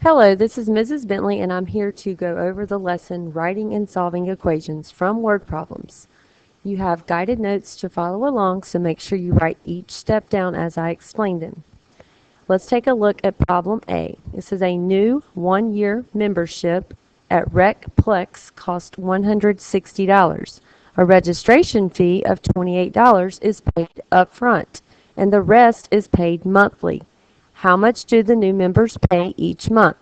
Hello, this is Mrs. Bentley, and I'm here to go over the lesson Writing and Solving Equations from Word Problems. You have guided notes to follow along, so make sure you write each step down as I explain them. Let's take a look at problem A. This is a new one-year membership at RecPlex cost $160. A registration fee of $28 is paid up front, and the rest is paid monthly. How much do the new members pay each month?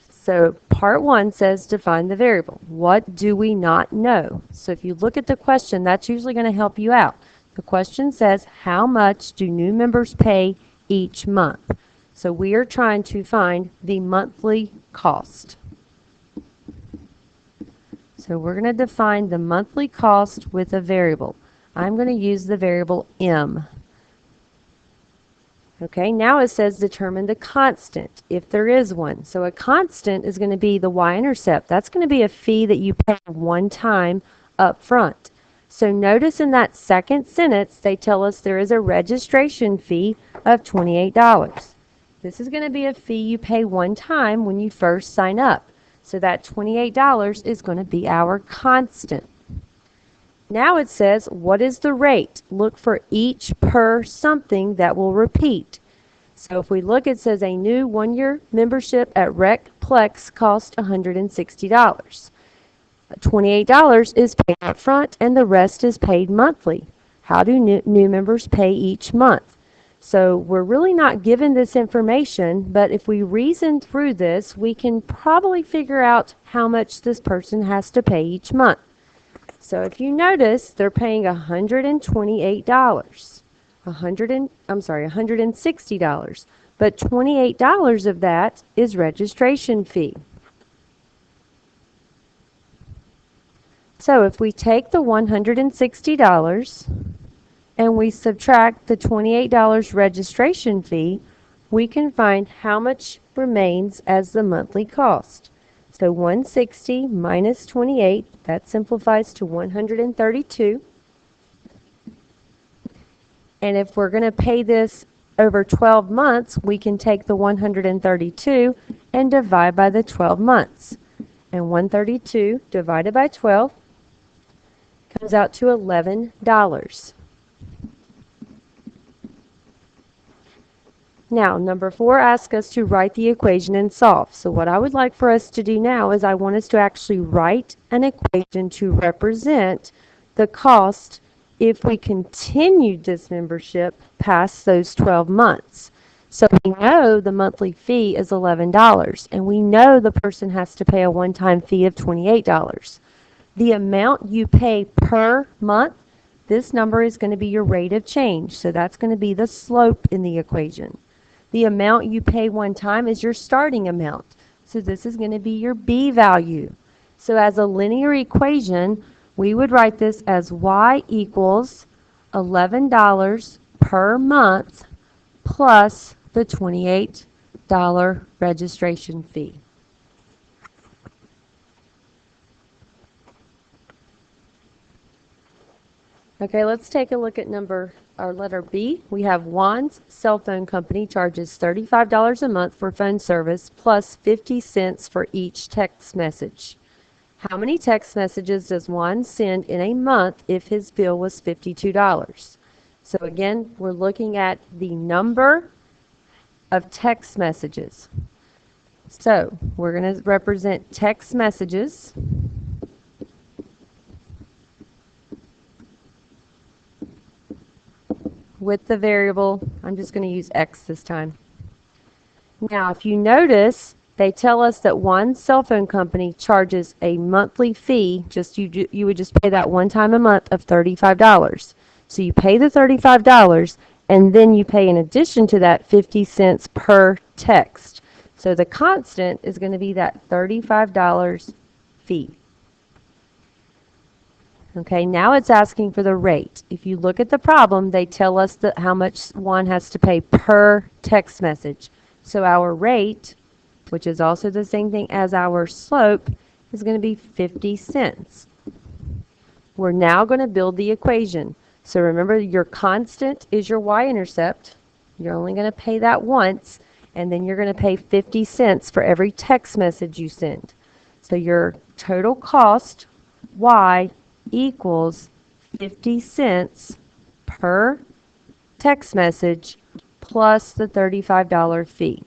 So part 1 says define the variable. What do we not know? So if you look at the question, that's usually going to help you out. The question says how much do new members pay each month? So we are trying to find the monthly cost. So we're going to define the monthly cost with a variable. I'm going to use the variable m. Okay, now it says determine the constant, if there is one. So a constant is going to be the y-intercept. That's going to be a fee that you pay one time up front. So notice in that second sentence, they tell us there is a registration fee of $28. This is going to be a fee you pay one time when you first sign up. So that $28 is going to be our constant. Now it says, what is the rate? Look for each per something that will repeat. So if we look, it says a new one-year membership at RecPlex costs $160. $28 is paid up front and the rest is paid monthly. How do new members pay each month? So we're really not given this information, but if we reason through this, we can probably figure out how much this person has to pay each month. So if you notice, they're paying $128. $160, but $28 of that is registration fee. So if we take the $160 and we subtract the $28 registration fee, we can find how much remains as the monthly cost. So 160 minus 28, that simplifies to 132. And if we're going to pay this over 12 months, we can take the 132 and divide by the 12 months. And 132 divided by 12 comes out to $11. Now, number 4 asks us to write the equation and solve. So what I would like for us to do now is I want us to actually write an equation to represent the cost if we continued this membership past those 12 months. So we know the monthly fee is $11, and we know the person has to pay a one-time fee of $28. The amount you pay per month, this number is going to be your rate of change. So that's going to be the slope in the equation. The amount you pay one time is your starting amount. So this is going to be your B value. So as a linear equation, we would write this as y equals $11 per month plus the $28 registration fee. Okay, let's take a look at letter B. We have Juan's cell phone company charges $35 a month for phone service plus 50 cents for each text message. How many text messages does Juan send in a month if his bill was $52? So again, we're looking at the number of text messages. So we're going to represent text messages with the variable, I'm just going to use X this time. Now, if you notice, they tell us that one cell phone company charges a monthly fee, you would just pay that one time a month of $35. So you pay the $35 and then you pay in addition to that 50 cents per text. So the constant is going to be that $35 fee. Okay, now it's asking for the rate. If you look at the problem, they tell us that how much one has to pay per text message. So our rate, which is also the same thing as our slope, is going to be 50 cents. We're now going to build the equation. So remember, your constant is your y-intercept. You're only going to pay that once. and then you're going to pay 50 cents for every text message you send. So your total cost, Y, equals 50 cents per text message plus the $35 fee.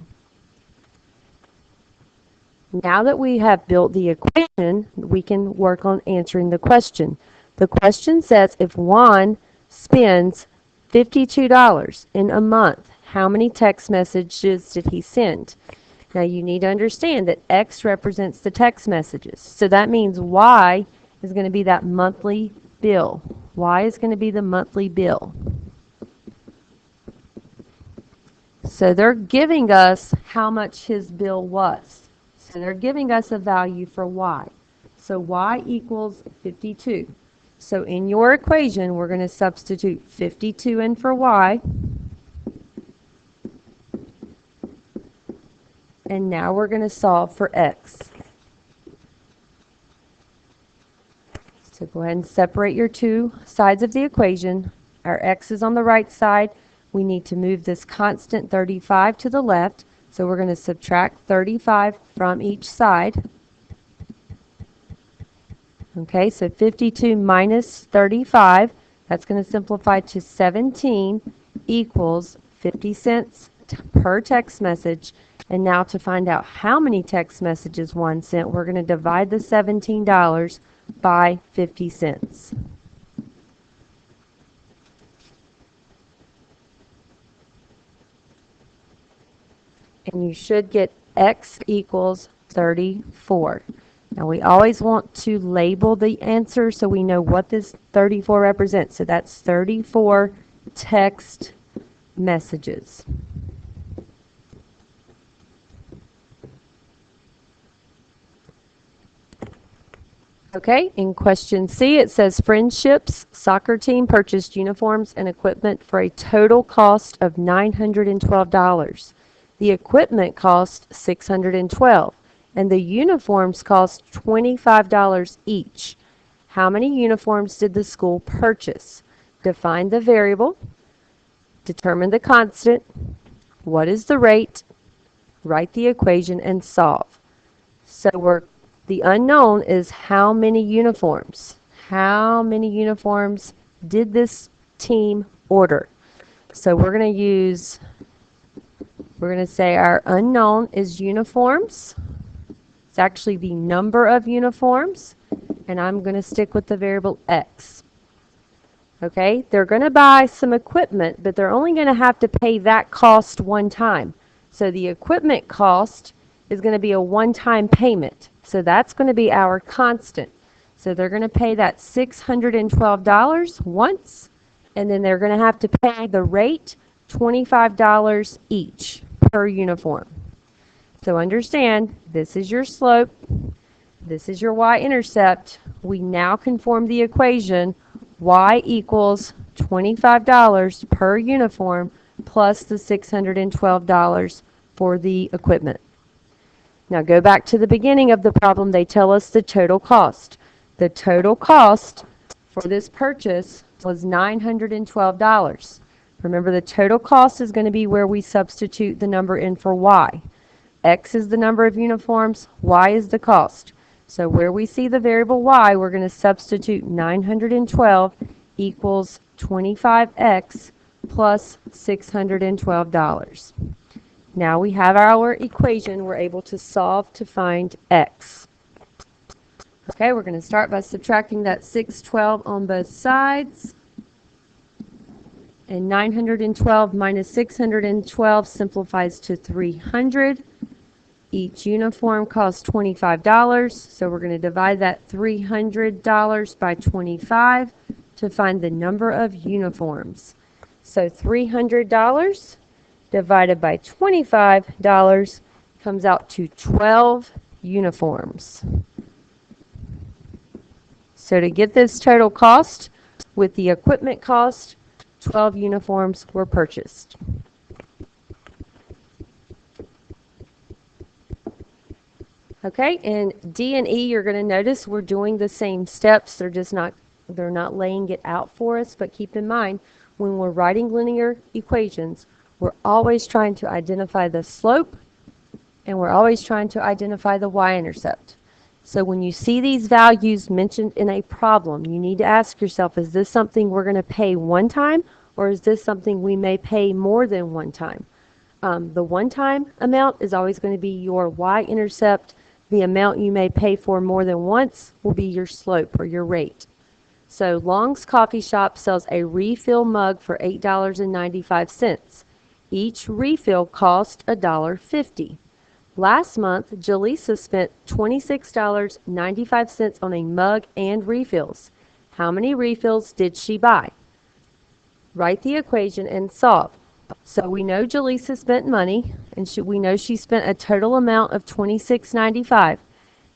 Now that we have built the equation, we can work on answering the question. The question says if Juan spends $52 in a month, how many text messages did he send? Now you need to understand that X represents the text messages. So that means Y is going to be that monthly bill. Y is going to be the monthly bill. So they're giving us how much his bill was. So they're giving us a value for Y. So Y equals 52. So in your equation, we're going to substitute 52 in for Y. And now we're going to solve for X. So go ahead and separate your two sides of the equation. Our X is on the right side. We need to move this constant 35 to the left. So we're going to subtract 35 from each side. Okay, so 52 minus 35, that's going to simplify to 17 equals 50 cents per text message. And now to find out how many text messages Juan sent, we're going to divide the $17 by 50 cents. And you should get X equals 34. Now we always want to label the answer so we know what this 34 represents. So that's 34 text messages. Okay, in question C, it says Friendships soccer team purchased uniforms and equipment for a total cost of $912. The equipment cost $612, and the uniforms cost $25 each. How many uniforms did the school purchase? Define the variable, determine the constant, what is the rate, write the equation, and solve. So the unknown is how many uniforms. How many uniforms did this team order? So we're going to say our unknown is uniforms. It's actually the number of uniforms, and I'm going to stick with the variable X. Okay, they're going to buy some equipment, but they're only going to have to pay that cost one time. So the equipment cost is going to be a one-time payment. So that's going to be our constant. So they're going to pay that $612 once, and then they're going to have to pay the rate $25 each per uniform. So understand, this is your slope, this is your y-intercept. We now can form the equation y equals $25 per uniform plus the $612 for the equipment. Now go back to the beginning of the problem. They tell us the total cost. The total cost for this purchase was $912. Remember, the total cost is going to be where we substitute the number in for y. X is the number of uniforms, y is the cost. So where we see the variable y, we're going to substitute 912 equals 25x plus $612. Now we have our equation. We're able to solve to find x. Okay, we're going to start by subtracting that 612 on both sides. And 912 minus 612 simplifies to 300. Each uniform costs $25, so we're going to divide that $300 by 25 to find the number of uniforms. So $300 divided by $25 comes out to 12 uniforms. So to get this total cost, with the equipment cost, 12 uniforms were purchased. Okay, in D and E, you're going to notice we're doing the same steps. They're not laying it out for us, but keep in mind, when we're writing linear equations, We're always trying to identify the slope, and we're always trying to identify the y-intercept. So when you see these values mentioned in a problem, you need to ask yourself, is this something we're going to pay one time, or is this something we may pay more than one time? The one-time amount is always going to be your y-intercept. The amount you may pay for more than once will be your slope or your rate. So Long's Coffee Shop sells a refill mug for $8.95. Each refill cost $1.50. Last month, Jaleesa spent $26.95 on a mug and refills. How many refills did she buy? Write the equation and solve. So we know Jaleesa spent money, and we know she spent a total amount of $26.95.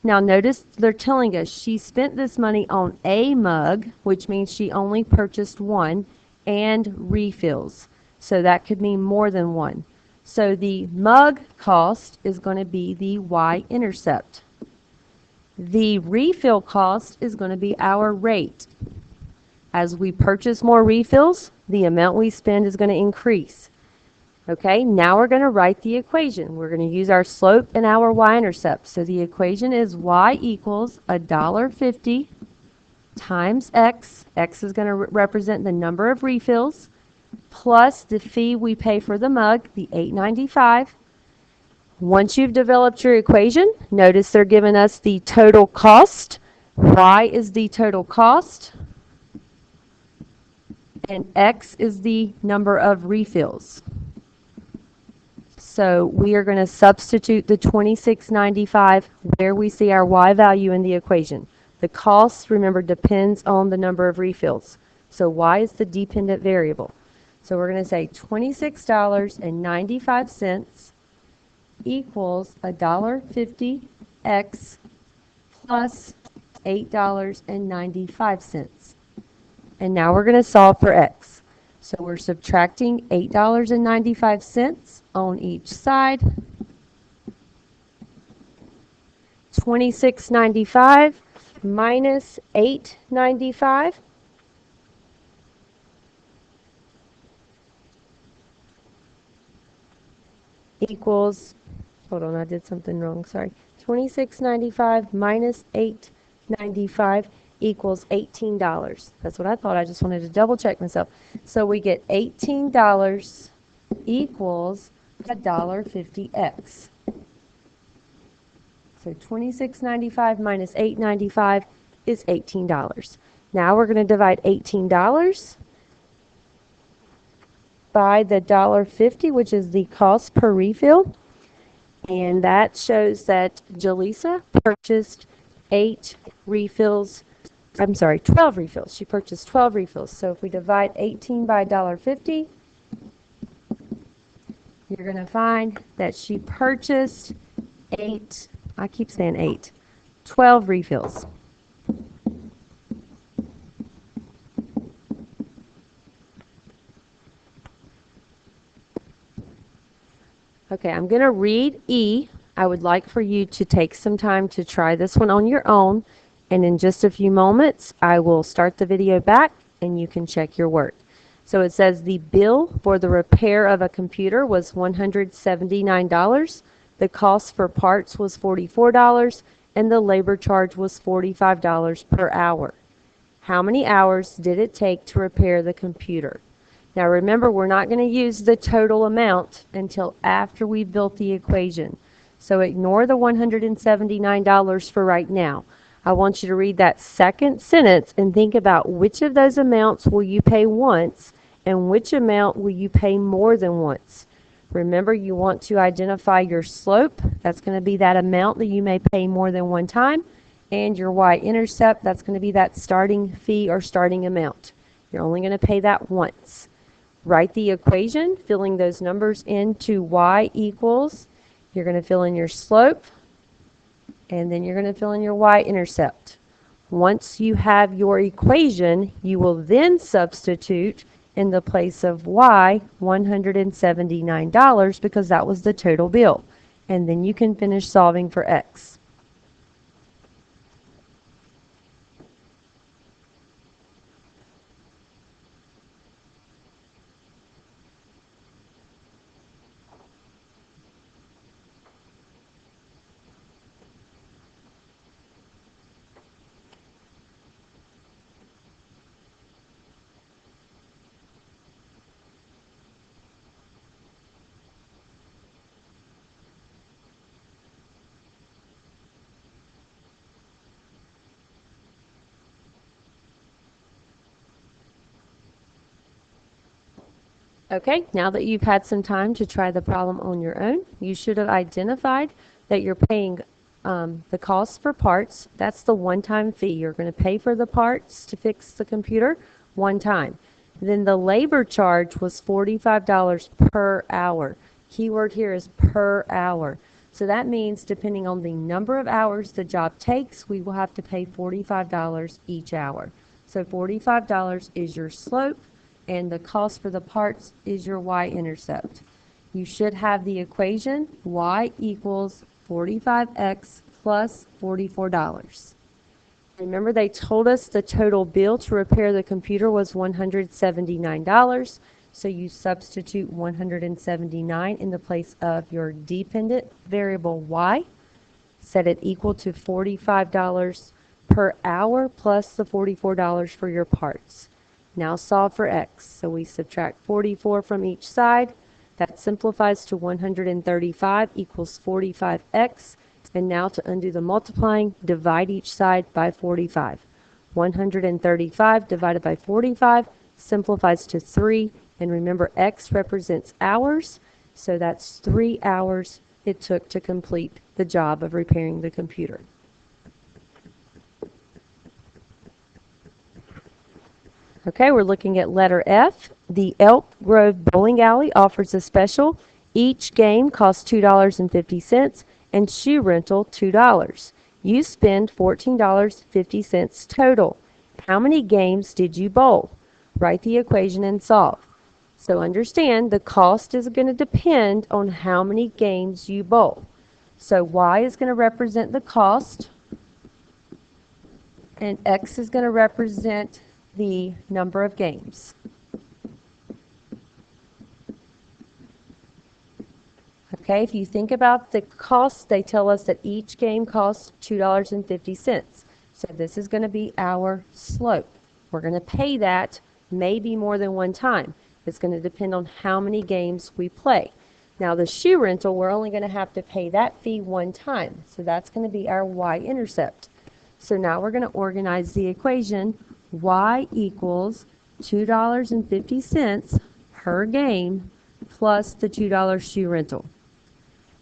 Now notice they're telling us she spent this money on a mug, which means she only purchased one, and refills. So that could mean more than one. So the mug cost is going to be the y-intercept. The refill cost is going to be our rate. As we purchase more refills, the amount we spend is going to increase. Okay, now we're going to write the equation. We're going to use our slope and our y-intercept. So the equation is y equals $1.50 times x. X is going to represent the number of refills, plus the fee we pay for the mug, the $8.95. Once you've developed your equation, notice they're giving us the total cost. Y is the total cost, and x is the number of refills. So we are going to substitute the $26.95 where we see our y value in the equation. The cost, remember, depends on the number of refills. So y is the dependent variable. So we're going to say $26.95 equals $1.50 x plus $8.95. And now we're going to solve for x. So we're subtracting $8.95 on each side. $26.95 minus $8.95 equals, hold on, I did something wrong, sorry. $26.95 minus $8.95 equals $18. That's what I thought. I just wanted to double check myself. So we get $18 equals $1.50x. So $26.95 minus $8.95 is $18. Now we're going to divide $18 by the $1.50, which is the cost per refill. And that shows that Jaleesa purchased 12 refills. She purchased 12 refills. So if we divide 18 by $1.50, you're going to find that she purchased 12 refills. Okay, I'm going to read E. I would like for you to take some time to try this one on your own, and in just a few moments I will start the video back and you can check your work. So it says the bill for the repair of a computer was $179. The cost for parts was $44, and the labor charge was $45 per hour. How many hours did it take to repair the computer? Now remember, we're not going to use the total amount until after we've built the equation. So ignore the $179 for right now. I want you to read that second sentence and think about which of those amounts will you pay once and which amount will you pay more than once. Remember, you want to identify your slope. That's going to be that amount that you may pay more than one time. And your y-intercept, that's going to be that starting fee or starting amount. You're only going to pay that once. Write the equation, filling those numbers into y equals. You're going to fill in your slope, and then you're going to fill in your y-intercept. Once you have your equation, you will then substitute in the place of y $179 because that was the total bill. And then you can finish solving for x. Okay, now that you've had some time to try the problem on your own, you should have identified that you're paying the cost for parts. That's the one-time fee. You're going to pay for the parts to fix the computer one time. Then the labor charge was $45 per hour. Keyword here is per hour. So that means depending on the number of hours the job takes, we will have to pay $45 each hour. So $45 is your slope, and the cost for the parts is your y-intercept. You should have the equation y equals 45x plus $44. Remember, they told us the total bill to repair the computer was $179, so you substitute 179 in the place of your dependent variable y, set it equal to $45 per hour plus the $44 for your parts. Now solve for x. So we subtract 44 from each side. That simplifies to 135 equals 45x. And now to undo the multiplying, divide each side by 45. 135 divided by 45 simplifies to 3. And remember, x represents hours, so that's 3 hours it took to complete the job of repairing the computer. Okay, we're looking at letter F. The Elk Grove Bowling Alley offers a special. Each game costs $2.50 and shoe rental $2. You spend $14.50 total. How many games did you bowl? Write the equation and solve. So understand the cost is going to depend on how many games you bowl. So y is going to represent the cost, and x is going to represent the number of games. Okay, if you think about the cost, they tell us that each game costs $2.50. So this is going to be our slope. We're going to pay that maybe more than one time. It's going to depend on how many games we play. Now the shoe rental, we're only going to have to pay that fee one time. So that's going to be our y-intercept. So now we're going to organize the equation. Y equals $2.50 per game plus the $2 shoe rental.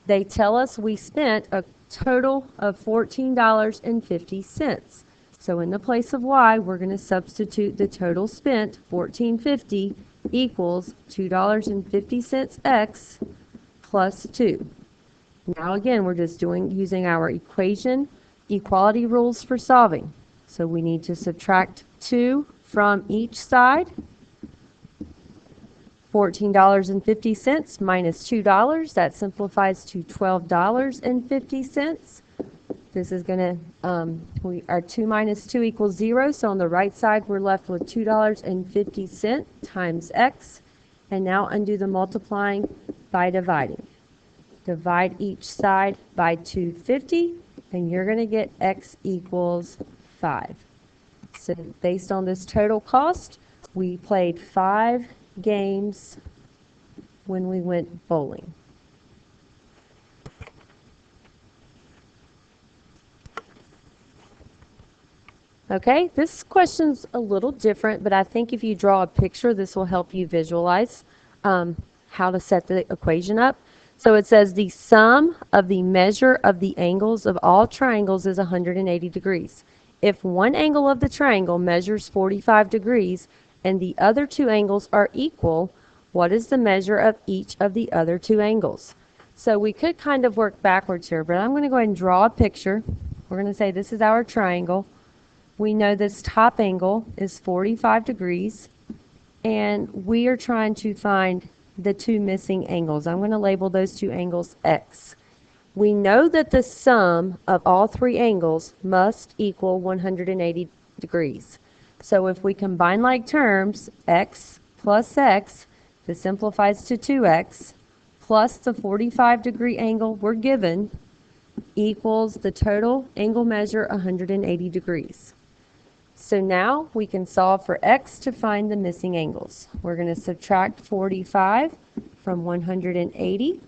They tell us we spent a total of $14.50. So in the place of y, we're going to substitute the total spent, $14.50, equals $2.50 x plus 2. Now again, we're just using our equation equality rules for solving. So we need to subtract 2 from each side. $14.50 minus $2, that simplifies to $12.50. This is going to, our 2 minus 2 equals 0, so on the right side we're left with $2.50 times x. And now undo the multiplying by dividing. Divide each side by 250, and you're going to get x equals 5. So based on this total cost, we played 5 games when we went bowling. Okay, this question's a little different, but I think if you draw a picture, this will help you visualize how to set the equation up. So it says the sum of the measure of the angles of all triangles is 180 degrees. If one angle of the triangle measures 45 degrees and the other 2 angles are equal, what is the measure of each of the other 2 angles? So we could kind of work backwards here, but I'm going to go ahead and draw a picture. We're going to say this is our triangle. We know this top angle is 45 degrees, and we are trying to find the 2 missing angles. I'm going to label those 2 angles x. We know that the sum of all 3 angles must equal 180 degrees. So if we combine like terms, x plus x, this simplifies to 2x, plus the 45-degree angle we're given, equals the total angle measure 180 degrees. So now we can solve for x to find the missing angles. We're going to subtract 45 from 180.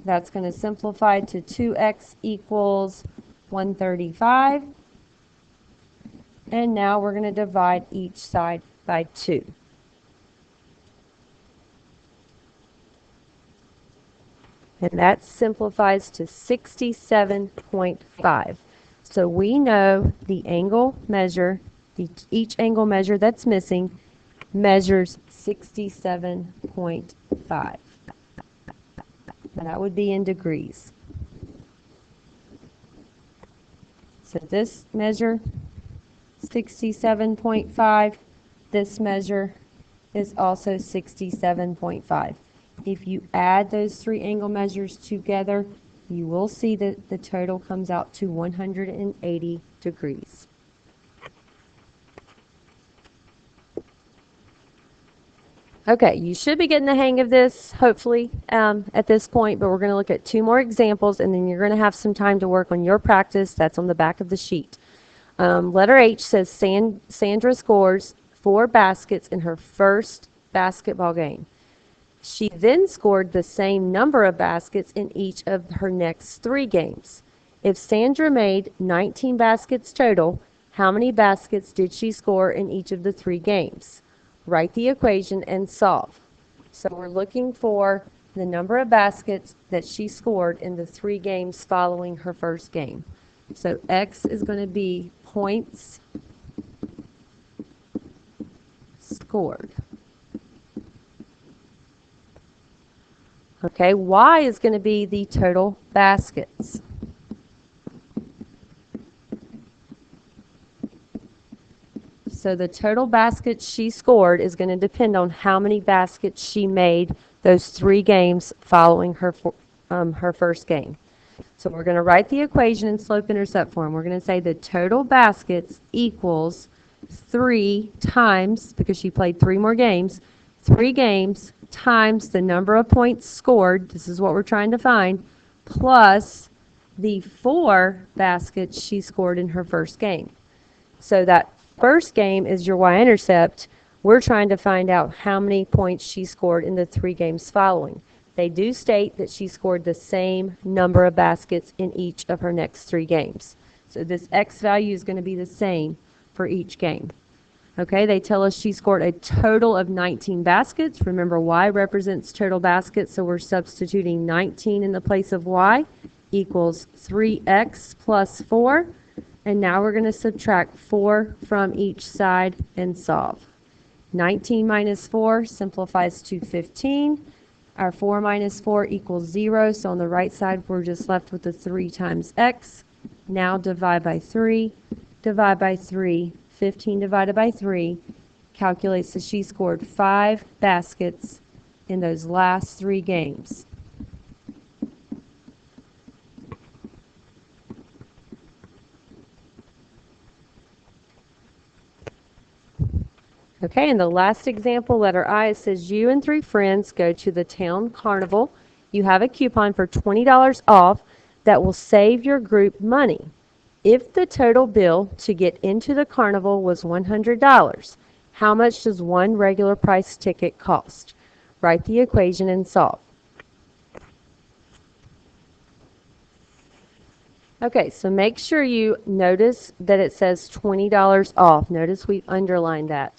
That's going to simplify to 2x equals 135. And now we're going to divide each side by 2. and that simplifies to 67.5. So we know the angle measure, each angle measure that's missing measures 67.5. And that would be in degrees. So this measure, 67.5. This measure is also 67.5. If you add those three angle measures together, you will see that the total comes out to 180 degrees. Okay, you should be getting the hang of this, hopefully, at this point, but we're going to look at two more examples, and then you're going to have some time to work on your practice. That's on the back of the sheet. Letter H says Sandra scores 4 baskets in her first basketball game. She then scored the same number of baskets in each of her next 3 games. If Sandra made 19 baskets total, how many baskets did she score in each of the 3 games? Write the equation and solve. So we're looking for the number of baskets that she scored in the 3 games following her first game. So X is going to be points scored. Okay, Y is going to be the total baskets. So the total baskets she scored is going to depend on how many baskets she made those 3 games following her first game. So we're going to write the equation in slope-intercept form. We're going to say the total baskets equals 3 times, because she played 3 more games, 3 games times the number of points scored, this is what we're trying to find, plus the 4 baskets she scored in her first game. So that first game is your y-intercept. We're trying to find out how many points she scored in the 3 games following. They do state that she scored the same number of baskets in each of her next 3 games. So this X value is going to be the same for each game. Okay, they tell us she scored a total of 19 baskets. Remember, Y represents total baskets, so we're substituting 19 in the place of Y equals 3X plus 4. And now we're going to subtract 4 from each side and solve. 19 minus 4 simplifies to 15. Our 4 minus 4 equals 0, so on the right side we're just left with the 3 times x. Now divide by 3, divide by 3. 15 divided by 3 calculates that she scored 5 baskets in those last 3 games. Okay, and the last example, letter I, it says you and 3 friends go to the town carnival. You have a coupon for $20 off that will save your group money. If the total bill to get into the carnival was $100, how much does one regular price ticket cost? Write the equation and solve. Okay, so make sure you notice that it says $20 off. Notice we've underlined that.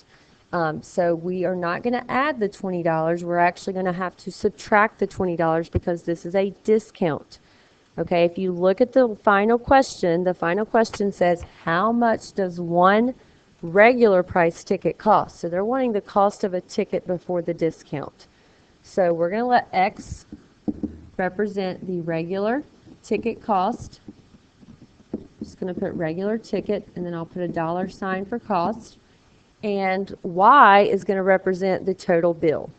So we are not going to add the $20. We're actually going to have to subtract the $20 because this is a discount. Okay, if you look at the final question says, how much does one regular price ticket cost? So they're wanting the cost of a ticket before the discount. So we're going to let X represent the regular ticket cost. Just going to put regular ticket, and then I'll put a $sign for cost. And Y is going to represent the total bill.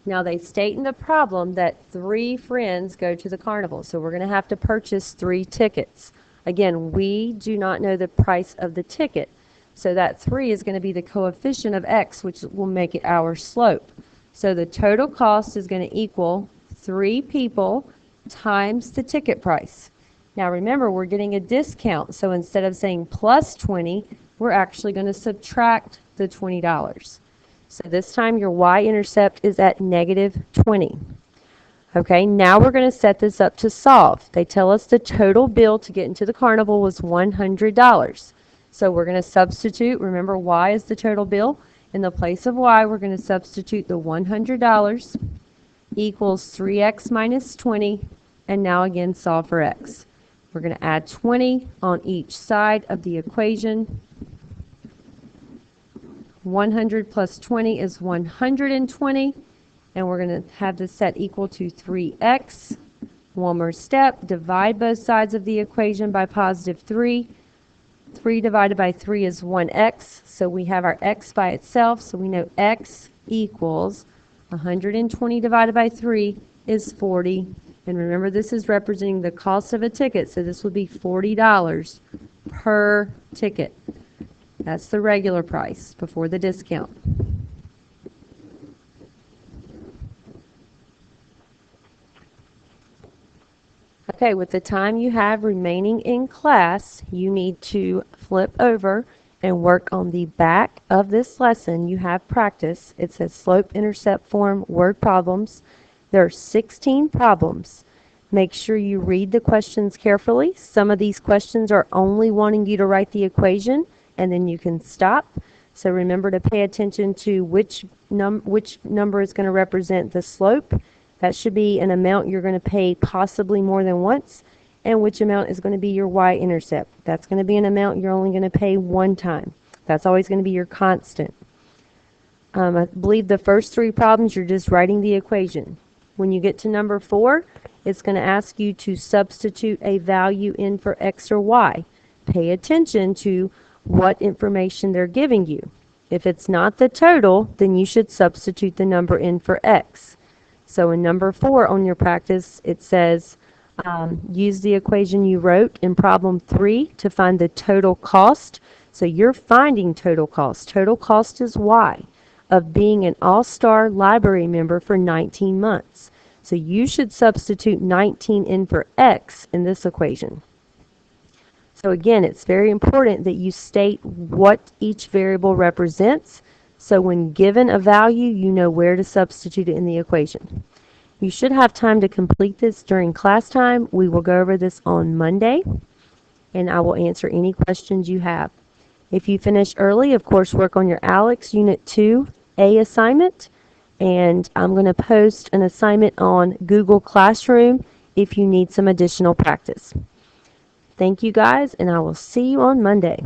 Now they state in the problem that 3 friends go to the carnival, so we're going to have to purchase 3 tickets. Again, we do not know the price of the ticket, so that 3 is going to be the coefficient of X, which will make it our slope. So the total cost is going to equal 3 people times the ticket price. Now remember, we're getting a discount, so instead of saying plus 20, we're actually going to subtract the $20. So this time your y-intercept is at negative 20. Okay, now we're going to set this up to solve. They tell us the total bill to get into the carnival was $100. So we're going to substitute. Remember, y is the total bill. In the place of y, we're going to substitute the $100 equals 3x minus 20, and now again solve for x. We're going to add 20 on each side of the equation. 100 plus 20 is 120, and we're going to have this set equal to 3x. One more step, divide both sides of the equation by positive 3. 3 divided by 3 is 1x, so we have our x by itself, so we know x equals 120 divided by 3 is 40. And remember, this is representing the cost of a ticket, so this would be $40 per ticket. That's the regular price before the discount. Okay, with the time you have remaining in class, you need to flip over and work on the back of this lesson. You have practice. It says slope-intercept form word problems. There are 16 problems. Make sure you read the questions carefully. Some of these questions are only wanting you to write the equation, and then you can stop. So remember to pay attention to which number is going to represent the slope. That should be an amount you're going to pay possibly more than once, and which amount is going to be your y-intercept. That's going to be an amount you're only going to pay one time. That's always going to be your constant. I believe the first 3 problems you're just writing the equation. When you get to number 4, it's going to ask you to substitute a value in for x or y. Pay attention to what information they're giving you. If it's not the total, then you should substitute the number in for x. So in number 4 on your practice, it says use the equation you wrote in problem 3 to find the total cost. So you're finding total cost. Total cost is y of being an all-star library member for 19 months. So you should substitute 19 in for x in this equation. So again, it's very important that you state what each variable represents. So when given a value, you know where to substitute it in the equation. You should have time to complete this during class time. We will go over this on Monday, and I will answer any questions you have. If you finish early, of course, work on your ALEKS Unit 2A assignment, and I'm going to post an assignment on Google Classroom if you need some additional practice. Thank you guys, and I will see you on Monday.